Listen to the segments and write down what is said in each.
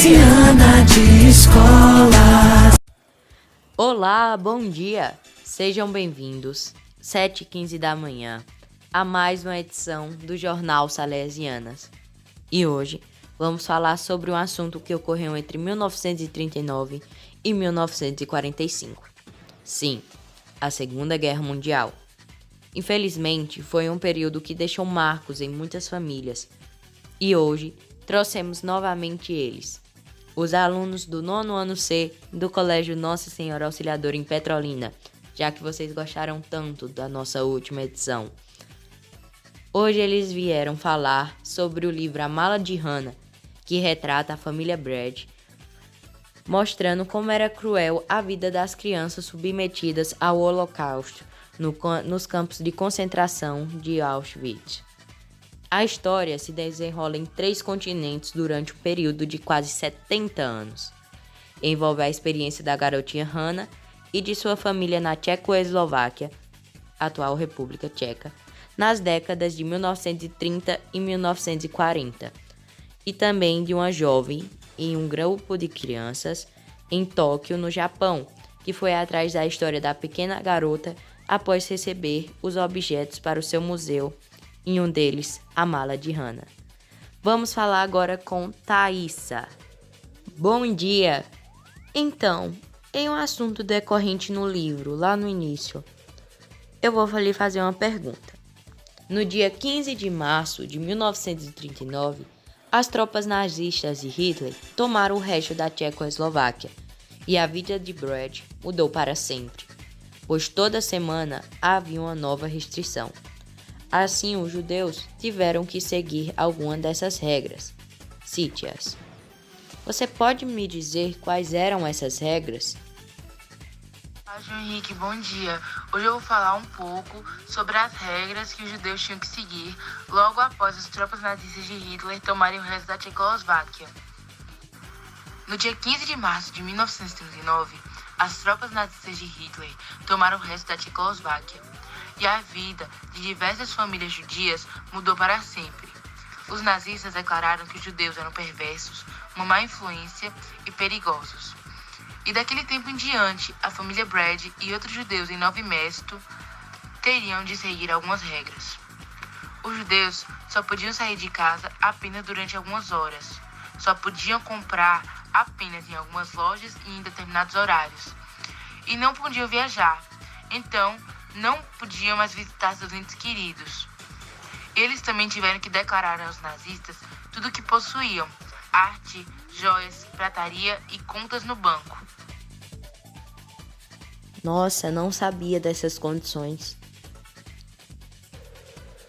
Salesiana de Escola. Olá, bom dia! Sejam bem-vindos, 7h15 da manhã, a mais uma edição do Jornal Salesianas. E hoje vamos falar sobre um assunto que ocorreu entre 1939 e 1945. Sim, a Segunda Guerra Mundial. Infelizmente, foi um período que deixou marcos em muitas famílias. E hoje trouxemos novamente eles, os alunos do 9º ano C do Colégio Nossa Senhora Auxiliadora em Petrolina, já que vocês gostaram tanto da nossa última edição. Hoje eles vieram falar sobre o livro A Mala de Hannah, que retrata a família Brad, mostrando como era cruel a vida das crianças submetidas ao Holocausto nos campos de concentração de Auschwitz. A história se desenrola em 3 continentes durante um período de quase 70 anos. Envolve a experiência da garotinha Hannah e de sua família na Tchecoslováquia, atual República Tcheca, nas décadas de 1930 e 1940, e também de uma jovem e um grupo de crianças em Tóquio, no Japão, que foi atrás da história da pequena garota após receber os objetos para o seu museu, em um deles, a mala de Hannah. Vamos falar agora com Thaísa. Bom dia! Então, em um assunto decorrente no livro, lá no início, eu vou lhe fazer uma pergunta. No dia 15 de março de 1939, as tropas nazistas de Hitler tomaram o resto da Tchecoslováquia e a vida de Brad mudou para sempre, pois toda semana havia uma nova restrição. Assim, os judeus tiveram que seguir alguma dessas regras. Cite-as. Você pode me dizer quais eram essas regras? João Henrique, bom dia. Hoje eu vou falar um pouco sobre as regras que os judeus tinham que seguir logo após as tropas nazistas de Hitler tomarem o resto da Tchecoslováquia. No dia 15 de março de 1939, as tropas nazistas de Hitler tomaram o resto da Tchecoslováquia e a vida de diversas famílias judias mudou para sempre. Os nazistas declararam que os judeus eram perversos, uma má influência e perigosos. E daquele tempo em diante, a família Brad e outros judeus em Novo Mesto teriam de seguir algumas regras. Os judeus só podiam sair de casa apenas durante algumas horas. Só podiam comprar apenas em algumas lojas e em determinados horários. E não podiam viajar. Então, não podiam mais visitar seus entes queridos. Eles também tiveram que declarar aos nazistas tudo o que possuíam: arte, joias, prataria e contas no banco. Nossa, não sabia dessas condições.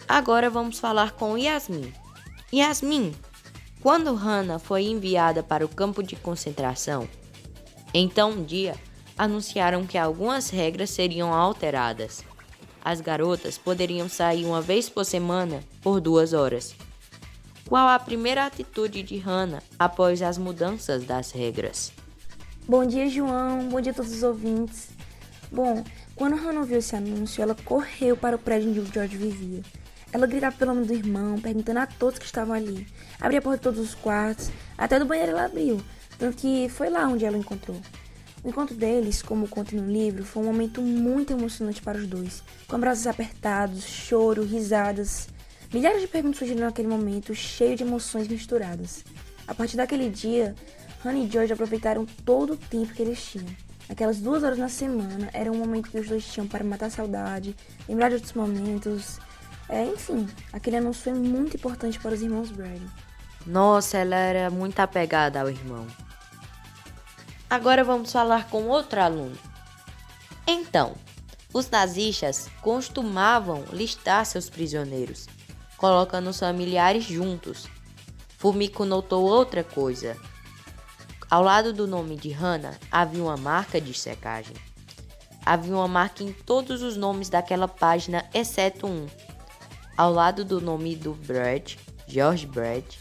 Agora vamos falar com Yasmin. Yasmin, quando Hannah foi enviada para o campo de concentração, então um dia anunciaram que algumas regras seriam alteradas. As garotas poderiam sair uma vez por semana por 2 horas. Qual a primeira atitude de Hannah após as mudanças das regras? Bom dia, João. Bom dia a todos os ouvintes. Bom, quando Hannah ouviu esse anúncio, ela correu para o prédio onde o George vivia. Ela gritava pelo nome do irmão, perguntando a todos que estavam ali. Abria a porta de todos os quartos, até do banheiro ela abriu, tanto que foi lá onde ela o encontrou. O encontro deles, como conta no livro, foi um momento muito emocionante para os dois, com abraços apertados, choro, risadas. Milhares de perguntas surgiram naquele momento, cheio de emoções misturadas. A partir daquele dia, Hannah e George aproveitaram todo o tempo que eles tinham. Aquelas 2 horas na semana era um momento que os dois tinham para matar a saudade, lembrar de outros momentos. Enfim, aquele anúncio foi muito importante para os irmãos Brad. Nossa, ela era muito apegada ao irmão. Agora vamos falar com outro aluno. Então, os nazistas costumavam listar seus prisioneiros, colocando os familiares juntos. Fumiko notou outra coisa. Ao lado do nome de Hannah havia uma marca de secagem. Havia uma marca em todos os nomes daquela página, exceto um. Ao lado do nome do Brad, George Brad,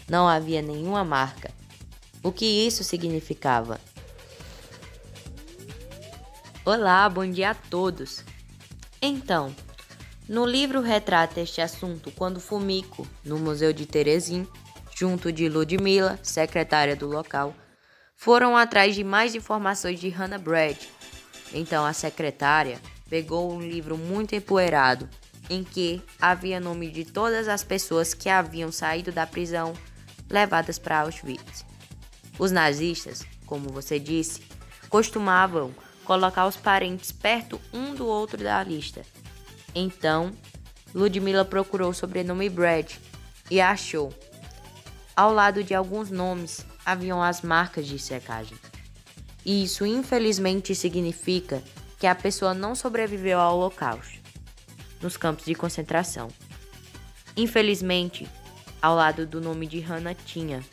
não havia nenhuma marca. O que isso significava? Olá, bom dia a todos! Então, no livro retrata este assunto quando Fumiko, no Museu de Terezin, junto de Ludmilla, secretária do local, foram atrás de mais informações de Hannah Brad. Então a secretária pegou um livro muito empoeirado, em que havia nome de todas as pessoas que haviam saído da prisão levadas para Auschwitz. Os nazistas, como você disse, costumavam colocar os parentes perto um do outro da lista. Então, Ludmilla procurou o sobrenome Brad e achou. Ao lado de alguns nomes haviam as marcas de secagem. E isso infelizmente significa que a pessoa não sobreviveu ao Holocausto, nos campos de concentração. Infelizmente, ao lado do nome de Hannah tinha.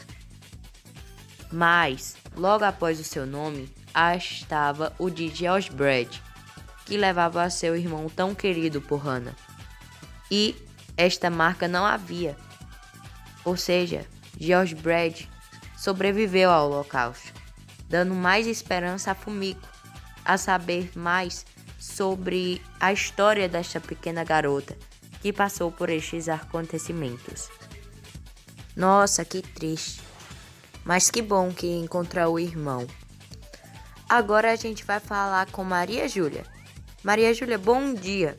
Mas, logo após o seu nome, estava o de George Brad, que levava a seu irmão tão querido por Hannah. E esta marca não havia. Ou seja, George Brad sobreviveu ao Holocausto, dando mais esperança a Fumiko a saber mais sobre a história desta pequena garota que passou por estes acontecimentos. Nossa, que triste. Mas que bom que encontrou o irmão. Agora a gente vai falar com Maria Júlia. Maria Júlia, bom dia.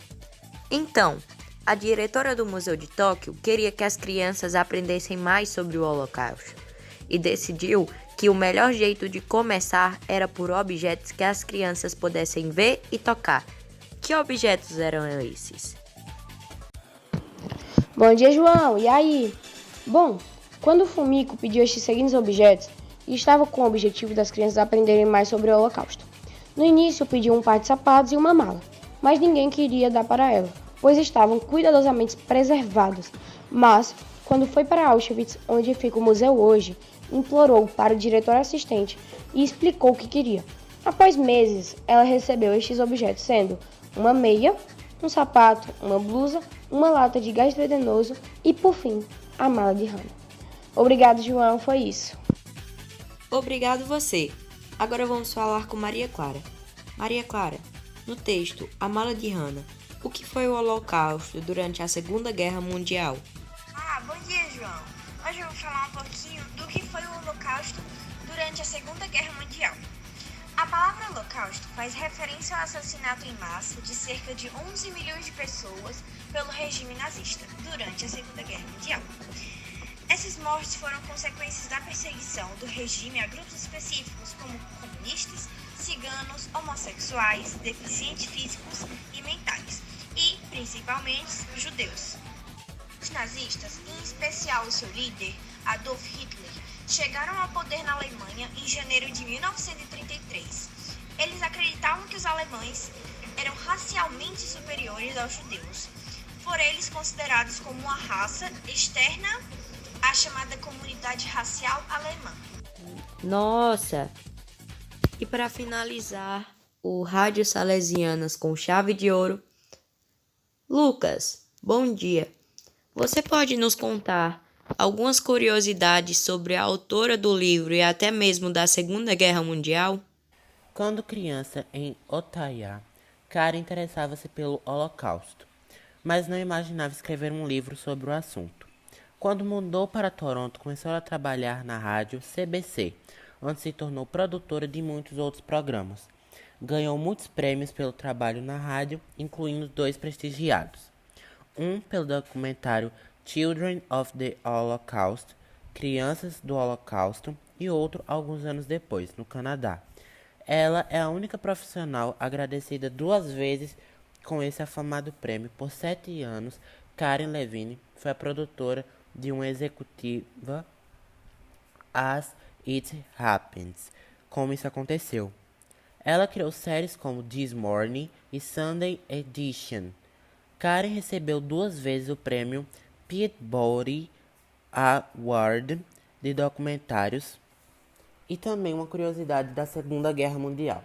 Então, a diretora do Museu de Tóquio queria que as crianças aprendessem mais sobre o Holocausto e decidiu que o melhor jeito de começar era por objetos que as crianças pudessem ver e tocar. Que objetos eram esses? Bom dia, João. E aí? Bom, quando o Fumiko pediu estes seguintes objetos, estava com o objetivo das crianças aprenderem mais sobre o Holocausto. No início, pediu um par de sapatos e uma mala, mas ninguém queria dar para ela, pois estavam cuidadosamente preservados. Mas, quando foi para Auschwitz, onde fica o museu hoje, implorou para o diretor assistente e explicou o que queria. Após meses, ela recebeu estes objetos, sendo uma meia, um sapato, uma blusa, uma lata de gás venenoso e, por fim, a mala de Hannah. Obrigado, João, foi isso. Obrigado você. Agora vamos falar com Maria Clara. Maria Clara, no texto A Mala de Hannah, o que foi o Holocausto durante a Segunda Guerra Mundial? Bom dia, João. Hoje eu vou falar um pouquinho do que foi o Holocausto durante a Segunda Guerra Mundial. A palavra Holocausto faz referência ao assassinato em massa de cerca de 11 milhões de pessoas pelo regime nazista durante a Segunda Guerra Mundial. Essas mortes foram consequências da perseguição do regime a grupos específicos como comunistas, ciganos, homossexuais, deficientes físicos e mentais e, principalmente, judeus. Os nazistas, em especial o seu líder, Adolf Hitler, chegaram ao poder na Alemanha em janeiro de 1933. Eles acreditavam que os alemães eram racialmente superiores aos judeus, por eles considerados como uma raça externa à chamada comunidade racial alemã. Nossa! E para finalizar o Rádio Salesianas com chave de ouro, Lucas, bom dia. Você pode nos contar algumas curiosidades sobre a autora do livro e até mesmo da Segunda Guerra Mundial? Quando criança em Ottawa, Karen interessava-se pelo Holocausto, mas não imaginava escrever um livro sobre o assunto. Quando mudou para Toronto, começou a trabalhar na rádio CBC, onde se tornou produtora de muitos outros programas. Ganhou muitos prêmios pelo trabalho na rádio, incluindo 2 prestigiados. Um pelo documentário Children of the Holocaust, Crianças do Holocausto, e outro alguns anos depois, no Canadá. Ela é a única profissional agradecida 2 vezes com esse afamado prêmio. Por 7 anos, Karen Levine foi a produtora de uma executiva As It Happens, como isso aconteceu. Ela criou séries como This Morning e Sunday Edition. Karen recebeu 2 vezes o prêmio Peabody Award de documentários e também uma curiosidade da Segunda Guerra Mundial.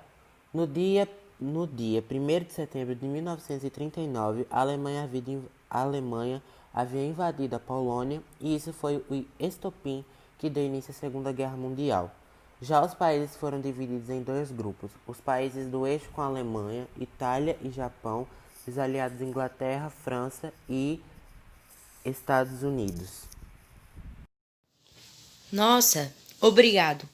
No dia 1º de setembro de 1939, a Alemanha havia invadido a Polônia e isso foi o estopim que deu início à Segunda Guerra Mundial. Já os países foram divididos em 2 grupos, os países do eixo com a Alemanha, Itália e Japão, os aliados Inglaterra, França e Estados Unidos. Nossa, obrigado.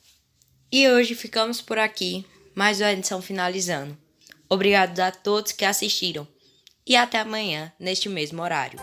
E hoje ficamos por aqui, mais uma edição finalizando. Obrigado a todos que assistiram e até amanhã neste mesmo horário.